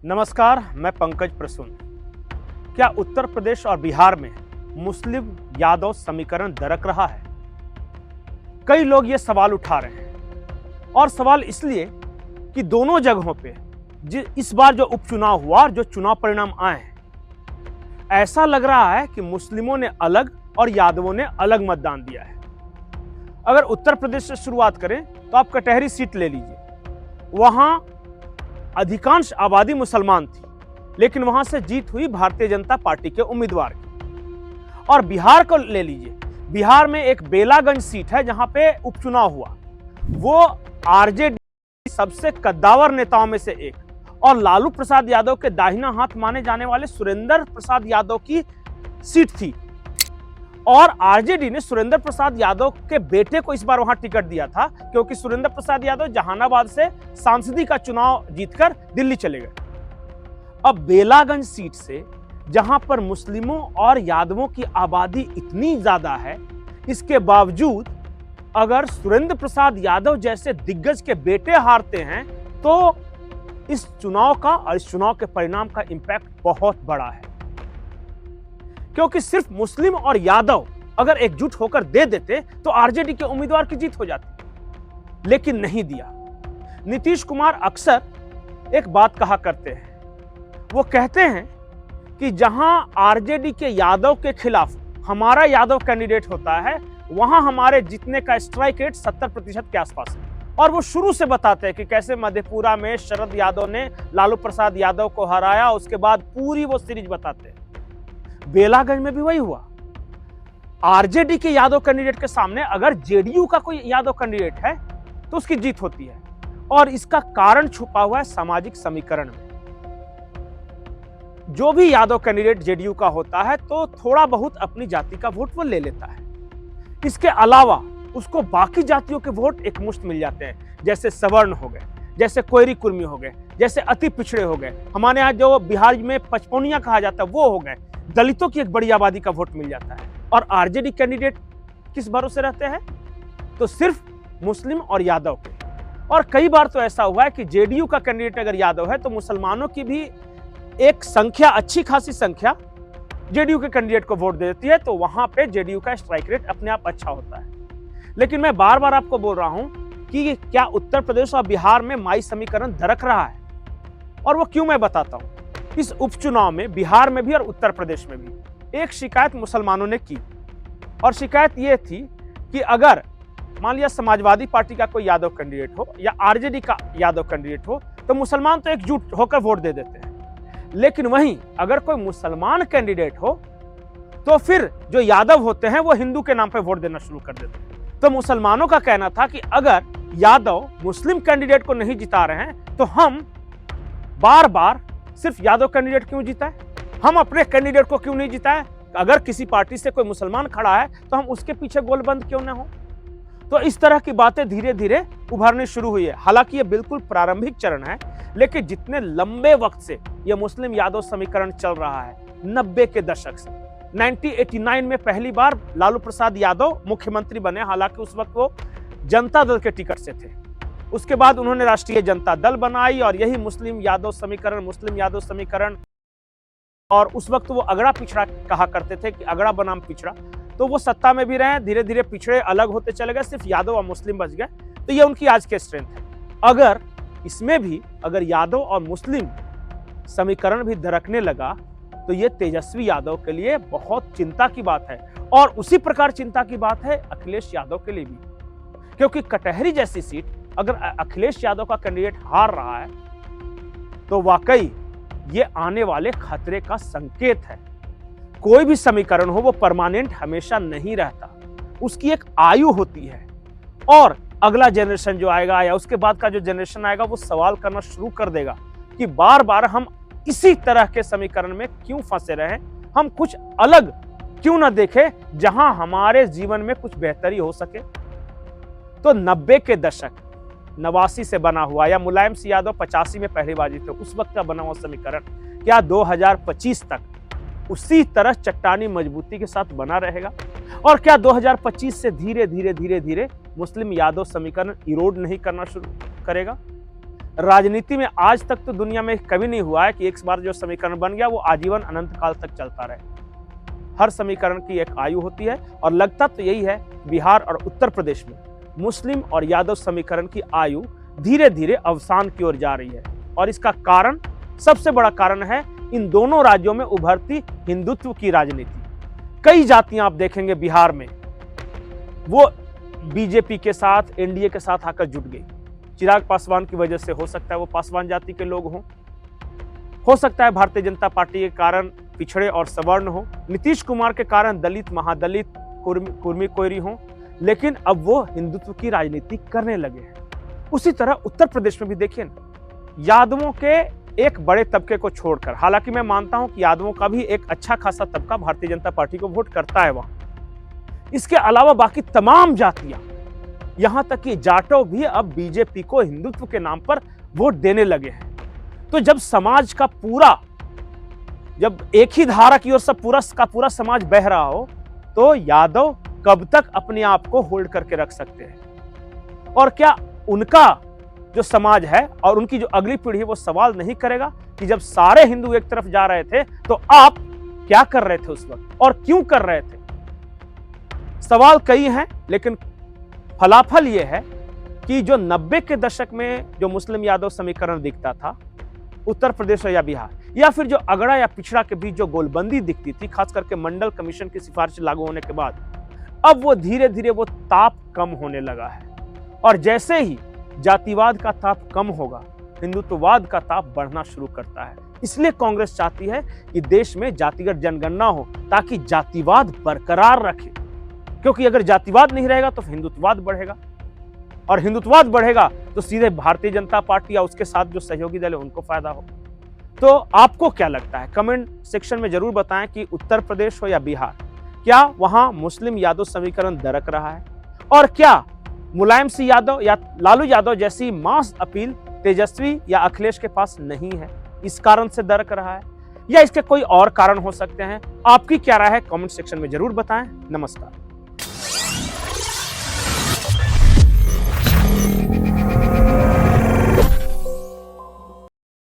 नमस्कार, मैं पंकज प्रसून। क्या उत्तर प्रदेश और बिहार में मुस्लिम यादव समीकरण दरक रहा है? कई लोग ये सवाल उठा रहे हैं और सवाल इसलिए कि दोनों जगहों पे इस बार जो उपचुनाव हुआ और जो चुनाव परिणाम आए हैं, ऐसा लग रहा है कि मुस्लिमों ने अलग और यादवों ने अलग मतदान दिया है। अगर उत्तर प्रदेश से शुरुआत करें तो आप कटहरी सीट ले लीजिए। वहां अधिकांश आबादी मुसलमान थी, लेकिन वहां से जीत हुई भारतीय जनता पार्टी के उम्मीदवार की। और बिहार को ले लीजिए। बिहार में एक बेलागंज सीट है जहां पे उपचुनाव हुआ। वो आरजेडी सबसे कद्दावर नेताओं में से एक और लालू प्रसाद यादव के दाहिना हाथ माने जाने वाले सुरेंद्र प्रसाद यादव की सीट थी। और आरजेडी ने सुरेंद्र प्रसाद यादव के बेटे को इस बार वहां टिकट दिया था, क्योंकि सुरेंद्र प्रसाद यादव जहानाबाद से सांसदी का चुनाव जीतकर दिल्ली चले गए। अब बेलागंज सीट से, जहां पर मुस्लिमों और यादवों की आबादी इतनी ज्यादा है, इसके बावजूद अगर सुरेंद्र प्रसाद यादव जैसे दिग्गज के बेटे हारते हैं तो इस चुनाव का और इस चुनाव के परिणाम का इंपैक्ट बहुत बड़ा है। क्योंकि सिर्फ मुस्लिम और यादव अगर एकजुट होकर दे देते तो आरजेडी के उम्मीदवार की जीत हो जाती, लेकिन नहीं दिया। नीतीश कुमार अक्सर एक बात कहा करते हैं। वो कहते हैं कि जहां आरजेडी के यादव के खिलाफ हमारा यादव कैंडिडेट होता है, वहां हमारे जीतने का स्ट्राइक रेट 70% के आसपास है। और वो शुरू से बताते हैं कि कैसे मधेपुरा में शरद यादव ने लालू प्रसाद यादव को हराया। उसके बाद पूरी वो सीरीज बताते हैं। बेलागंज में भी वही हुआ। आरजेडी के यादव कैंडिडेट के सामने अगर जेडीयू का कोई यादव कैंडिडेट है तो उसकी जीत होती है। और इसका कारण छुपा हुआ है सामाजिक समीकरण में। जो भी यादव कैंडिडेट जेडीयू का होता है तो थोड़ा बहुत अपनी जाति का वोट वो ले लेता है। इसके अलावा उसको बाकी जातियों के वोट एक मुश्त मिल जाते हैं, जैसे सवर्ण हो गए, जैसे कोयरी कुर्मी हो गए, जैसे अति पिछड़े हो गए। हमारे यहाँ जो बिहार में पचपौनिया कहा जाता है वो हो गए। दलितों की एक बड़ी आबादी का वोट मिल जाता है। और आरजेडी कैंडिडेट किस भरोसे रहते हैं? तो सिर्फ मुस्लिम और यादव के। और कई बार तो ऐसा हुआ है कि जेडीयू का कैंडिडेट अगर यादव है तो मुसलमानों की भी एक संख्या, अच्छी खासी संख्या जेडीयू के कैंडिडेट को वोट दे देती है। तो वहां पे जेडीयू का स्ट्राइक रेट अपने आप अच्छा होता है। लेकिन मैं बार बार आपको बोल रहा हूं कि क्या उत्तर प्रदेश और बिहार में माई समीकरण दरक रहा है? और वो क्यों, मैं बताता हूं। इस उपचुनाव में बिहार में भी और उत्तर प्रदेश में भी एक शिकायत मुसलमानों ने की। और शिकायत यह थी कि अगर मान लिया समाजवादी पार्टी का कोई यादव कैंडिडेट हो या आरजेडी का यादव कैंडिडेट हो तो मुसलमान तो एकजुट होकर वोट दे देते हैं। लेकिन वहीं अगर कोई मुसलमान कैंडिडेट हो तो फिर जो यादव होते हैं वो हिंदू के नाम पर वोट देना शुरू कर देते हैं। तो मुसलमानों का कहना था कि अगर यादव मुस्लिम कैंडिडेट को नहीं जिता रहे हैं तो हम बार बार सिर्फ यादव कैंडिडेट क्यों जिताएं? हम अपने कैंडिडेट को क्यों नहीं जिताएं? अगर किसी पार्टी से कोई मुसलमान खड़ा है तो हम उसके पीछे गोलबंद क्यों न हो? तो इस तरह की बातें धीरे धीरे उभरनी शुरू हुई है। हालांकि ये बिल्कुल प्रारंभिक चरण है, लेकिन जितने लंबे वक्त से ये मुस्लिम यादव समीकरण चल रहा है, 90 के दशक से, 1989 में पहली बार लालू प्रसाद यादव मुख्यमंत्री बने। हालांकि उस वक्त वो जनता दल के टिकट से थे। उसके बाद उन्होंने राष्ट्रीय जनता दल बनाई और यही मुस्लिम यादव समीकरण, और उस वक्त वो अगड़ा पिछड़ा कहा करते थे कि अगड़ा बनाम पिछड़ा। तो वो सत्ता में भी रहे, धीरे धीरे पिछड़े अलग होते चले गए, सिर्फ यादव और मुस्लिम बच गए। तो ये उनकी आज के स्ट्रेंथ है। अगर इसमें भी अगर यादव और मुस्लिम समीकरण भी दरकने लगा तो ये तेजस्वी यादव के लिए बहुत चिंता की बात है। और उसी प्रकार चिंता की बात है अखिलेश यादव के लिए भी, क्योंकि कटहरी जैसी सीट अगर अखिलेश यादव का कैंडिडेट हार रहा है तो वाकई ये आने वाले खतरे का संकेत है। कोई भी समीकरण हो वो परमानेंट हमेशा नहीं रहता, उसकी एक आयु होती है। और अगला जनरेशन जो आएगा या उसके बाद का जो जनरेशन आएगा वो सवाल करना शुरू कर देगा कि बार बार हम इसी तरह के समीकरण में क्यों फंसे रहे, हम कुछ अलग क्यों ना देखें जहां हमारे जीवन में कुछ बेहतरी हो सके। तो 90 के दशक 89 से बना हुआ, या मुलायम सिंह यादव 85 में पहली बार जीते, उस वक्त का बना हुआ समीकरण क्या 2025 तक उसी तरह चट्टानी मजबूती के साथ बना रहेगा? और क्या 2025 से धीरे धीरे मुस्लिम यादव समीकरण इरोड नहीं करना शुरू करेगा? राजनीति में आज तक तो दुनिया में कभी नहीं हुआ है कि एक बार जो समीकरण बन गया वो आजीवन अनंत काल तक चलता रहे। हर समीकरण की एक आयु होती है और लगता तो यही है बिहार और उत्तर प्रदेश में मुस्लिम और यादव समीकरण की आयु धीरे धीरे अवसान की ओर जा रही है। और इसका कारण, सबसे बड़ा कारण है इन दोनों राज्यों में उभरती हिंदुत्व की राजनीति। कई जातियां आप देखेंगे बिहार में वो बीजेपी के साथ, एनडीए के साथ आकर जुट गई। चिराग पासवान की वजह से हो सकता है वो पासवान जाति के लोग हों, हो सकता है भारतीय जनता पार्टी के कारण पिछड़े और सवर्ण हो, नीतीश कुमार के कारण दलित, महादलित, कुर्मी कोयरी हो, लेकिन अब वो हिंदुत्व की राजनीति करने लगे हैं। उसी तरह उत्तर प्रदेश में भी देखिए ना, यादवों के एक बड़े तबके को छोड़कर, हालांकि मैं मानता हूं कि यादवों का भी एक अच्छा खासा तबका भारतीय जनता पार्टी को वोट करता है वहां, इसके अलावा बाकी तमाम जातियां, यहां तक कि जाटव भी अब बीजेपी को हिंदुत्व के नाम पर वोट देने लगे हैं। तो जब समाज का पूरा, जब एक ही धारा की ओर सब पूरा समाज बह रहा हो, तो यादव कब तक अपने आप को होल्ड करके रख सकते हैं? और क्या उनका जो समाज है और उनकी जो अगली पीढ़ी है वो सवाल नहीं करेगा कि जब सारे हिंदू एक तरफ जा रहे थे तो आप क्या कर रहे थे उस वक्त और क्यों कर रहे थे? सवाल कई हैं, लेकिन फलाफल यह है कि जो 90 के दशक में जो मुस्लिम यादव समीकरण दिखता था उत्तर प्रदेश या बिहार, या फिर जो अगड़ा या पिछड़ा के बीच जो गोलबंदी दिखती थी, खास करके मंडल कमीशन की सिफारिश लागू होने के बाद, अब वो धीरे धीरे वो ताप कम होने लगा है। और जैसे ही जातिवाद का ताप कम होगा, हिंदुत्ववाद का ताप बढ़ना शुरू करता है। इसलिए कांग्रेस चाहती है कि देश में जातिगत जनगणना हो ताकि जातिवाद बरकरार रखे, क्योंकि अगर जातिवाद नहीं रहेगा तो हिंदुत्ववाद बढ़ेगा, और हिंदुत्ववाद बढ़ेगा तो सीधे भारतीय जनता पार्टी या उसके साथ जो सहयोगी दल है उनको फायदा हो। तो आपको क्या लगता है? कमेंट सेक्शन में जरूर बताएं कि उत्तर प्रदेश हो या बिहार, क्या वहां मुस्लिम यादव समीकरण दरक रहा है? और क्या मुलायम सिंह यादव या लालू यादव जैसी मास अपील तेजस्वी या अखिलेश के पास नहीं है, इस कारण से दरक रहा है, या इसके कोई और कारण हो सकते हैं? आपकी क्या राय है? कमेंट सेक्शन में जरूर बताएं। नमस्कार।